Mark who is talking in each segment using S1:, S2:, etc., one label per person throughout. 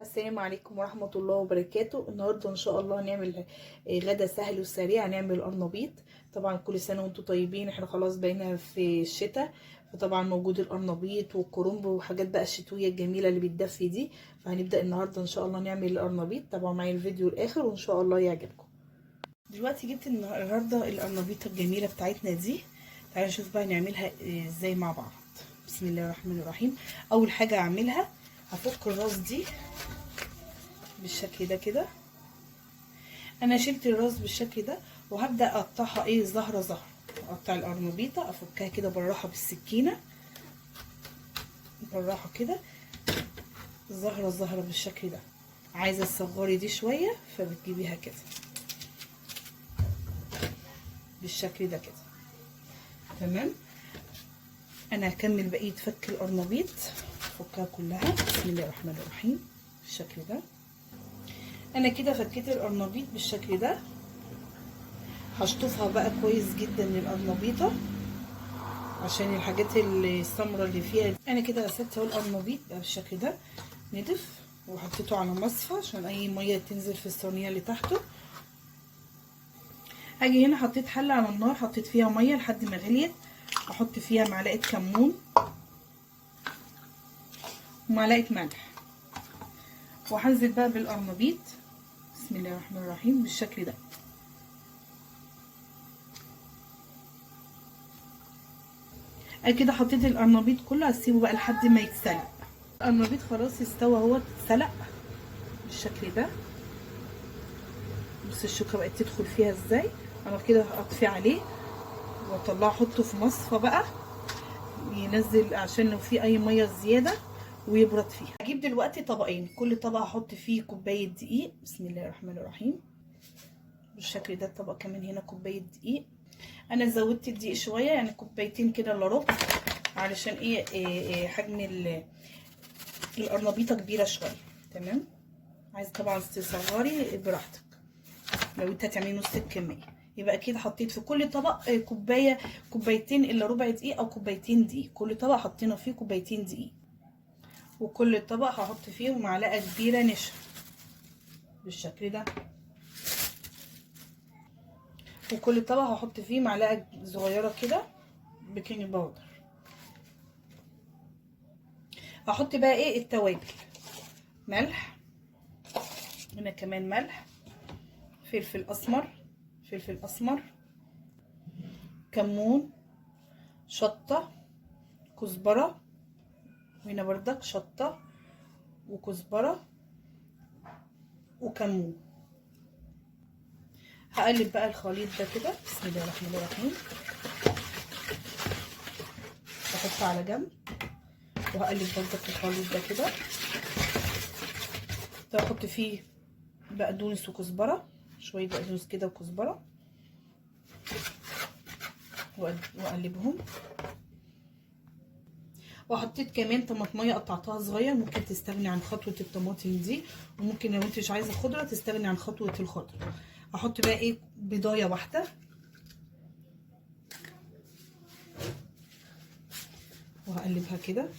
S1: السلام عليكم ورحمة الله وبركاته. النهاردة ان شاء الله هنعمل غدا سهل وسريع. هنعمل قرنبيط. طبعا كل سنة وانتم طيبين، احنا خلاص بقينا في الشتاء، فطبعا موجود القرنبيط والكرنب وحاجات بقى الشتوية الجميلة اللي بتدفي دي. فهنبدأ النهاردة ان شاء الله نعمل القرنبيط. طبعا معايا الفيديو الاخر وان شاء الله يعجبكم. دلوقتي جبت النهاردة القرنبيطة الجميلة بتاعتنا دي. تعالوا نشوف بقى نعملها ازاي مع بعض. بسم الله الرحمن الرحيم. اول حاجة اعملها هفك الراس دي بالشكل ده كده. انا شلت الراس بالشكل ده وهبدا اقطعها زهره زهره. اقطع القرنبيطه افكها كده بالراحه بالسكينه، بالراحه كده زهره زهره بالشكل ده. عايزه تصغري دي شويه فبتجيبيها كده بالشكل ده كده. تمام. انا هكمل بقيه فك القرنبيط، افكها كلها. بسم الله الرحمن الرحيم بالشكل ده. انا كده فكيت القرنبيط بالشكل ده. هشطفها بقى كويس جدا القرنبيطه عشان الحاجات السمرة اللي فيها. انا كده غسلت اهو القرنبيط بقى بالشكل ده نضف، وحطيته على مصفى عشان اي ميه تنزل في الصينيه اللي تحته. هاجي هنا حطيت حله على النار، حطيت فيها ميه لحد ما غليت. احط فيها معلقه كمون ومعلقه ملح، وهنزل بقى بالقرنبيط. بسم الله الرحمن الرحيم بالشكل ده. انا كده حطيت القرنبيط كله، هسيبه بقى لحد ما يتسلق. القرنبيط خلاص استوى، هو اتسلق بالشكل ده. بص الشوكه بقت تدخل فيها ازاي. انا كده هطفي عليه واطلعه احطه في مصفى بقى ينزل عشان لو في اي ميه زياده ويبرد فيها. هجيب دلوقتي طبقين، كل طبق هحط فيه كوبايه دقيق. بسم الله الرحمن الرحيم بالشكل ده. الطبق كمان هنا كوبايه دقيق. انا زودت الدقيق شويه، يعني كوبايتين كده الا ربع، علشان حجم القرنبيطه كبيره شويه. تمام. عايز طبعا تصغري براحتك، لو انت هتعملي نص الكميه يبقى اكيد حطيت في كل طبق كوبايتين الا ربع دقيق او كوبايتين دقيق. كل طبق حطينا فيه كوبايتين دقيق، وكل طبق هحط فيه معلقه كبيره نشا بالشكل ده، وكل طبق هحط فيه معلقه صغيره كده بيكنج باودر. هحط بقى التوابل. ملح، هنا كمان ملح، فلفل اسمر، فلفل اسمر، كمون، شطه، كزبره، وهنا بردك شطه وكزبره وكمون. هقلب بقى الخليط ده كده. بسم الله الرحمن الرحيم. هحطه على جنب وهقلب بردك الخليط ده كده. هحط فيه بقدونس وكزبره، شويه بقدونس كده وكزبره، واقلبهم. وحطيت كمان طماطميه قطعتها صغير، ممكن تستغني عن خطوه الطماطم دي، وممكن لو انت مش عايزه خضره تستغني عن خطوه الخضره. هحط بقى بيضايه واحده، وهقلبها كده.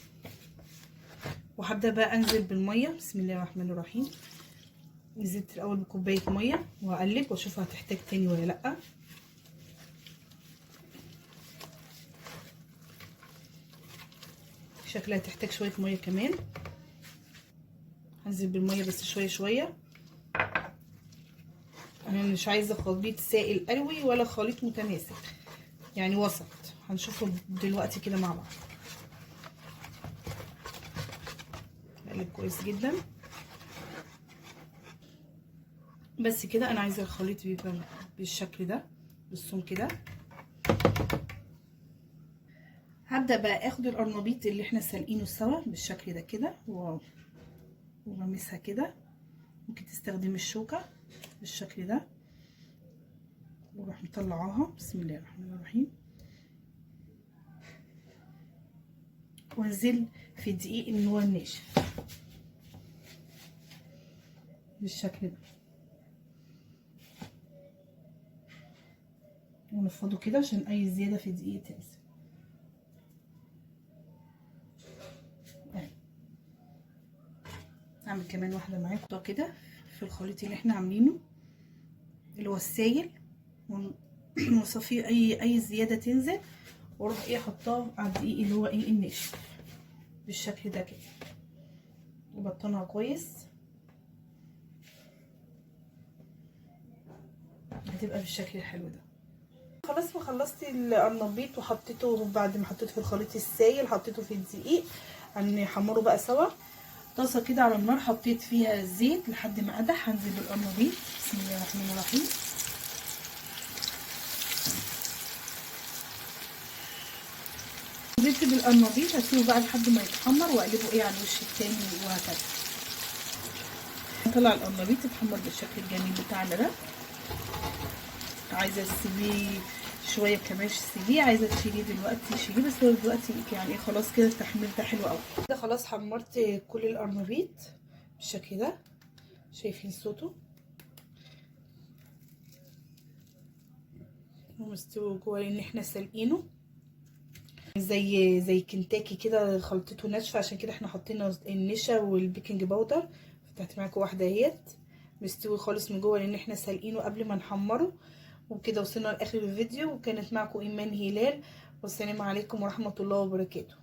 S1: وهبدا بقى انزل بالميه. بسم الله الرحمن الرحيم. نزلت الاول بكوبايه ميه وهقلب واشوف هتحتاج تاني ولا لا. شكلها هتحتاج شويه ميه كمان. هنزل بالميه بس شويه شويه. انا مش عايزه خليط سائل قوي ولا خليط متماسك، يعني وسط. هنشوفه دلوقتي كده مع بعض. هقلب كويس جدا. بس كده انا عايزه الخليط يبقى بالشكل ده بالسمك ده. هبدا بقى اخد القرنبيط اللي احنا سالقينه سوا بالشكل ده كده وغمسها كده. ممكن تستخدم الشوكه بالشكل ده، واروح مطلعاها. بسم الله الرحمن الرحيم. وانزل في الدقيق اللي هو الناشف بالشكل ده، ونفضه كده عشان اي زياده في الدقيق تنزل. اعمل كمان واحده معاكم كده في الخليط اللي احنا عاملينه اللي هو السايل، ونصفيه اي زياده تنزل، واروح ايه احطها على الدقيق اللي هو ايه الناشف بالشكل ده كده، وبطنها كويس هتبقى بالشكل الحلو ده. خلاص ما خلصت القرنبيط وحطيته، بعد ما حطيته في الخليط السايل حطيته في الدقيق هنحمره بقى سوا. طاسه كده على النار حطيت فيها زيت لحد ما قدح، هنزل بالقرنبيط بسم الله الرحمن الرحيم. نزلت بالقرنبيط هسيبه بقى لحد ما يتحمر واقلبه ايه على الوش التاني وهكذا. هطلع القرنبيط يتحمر بالشكل الجميل بتاعنا ده. عايزه تسيبيه شويه كمان تسيبيه، عايزه تشيليه دلوقتي شيليه، بس هو دلوقتي يعني ايه خلاص كده التحمير ده حلو قوي كده. خلاص حمرت كل القرنبيط بالشكل ده، شايفين صوته ومستوي جوه لان احنا سالقينه زي كنتاكي كده، خلطته ناشفه عشان كده احنا حطينا النشا والبيكنج باودر. فتحت معاكم واحده اهيت مستوي خالص من جوه لان احنا سالقينه قبل ما نحمره. وبكده وصلنا لاخر الفيديو، وكانت معكم ايمان هلال، والسلام عليكم ورحمه الله وبركاته.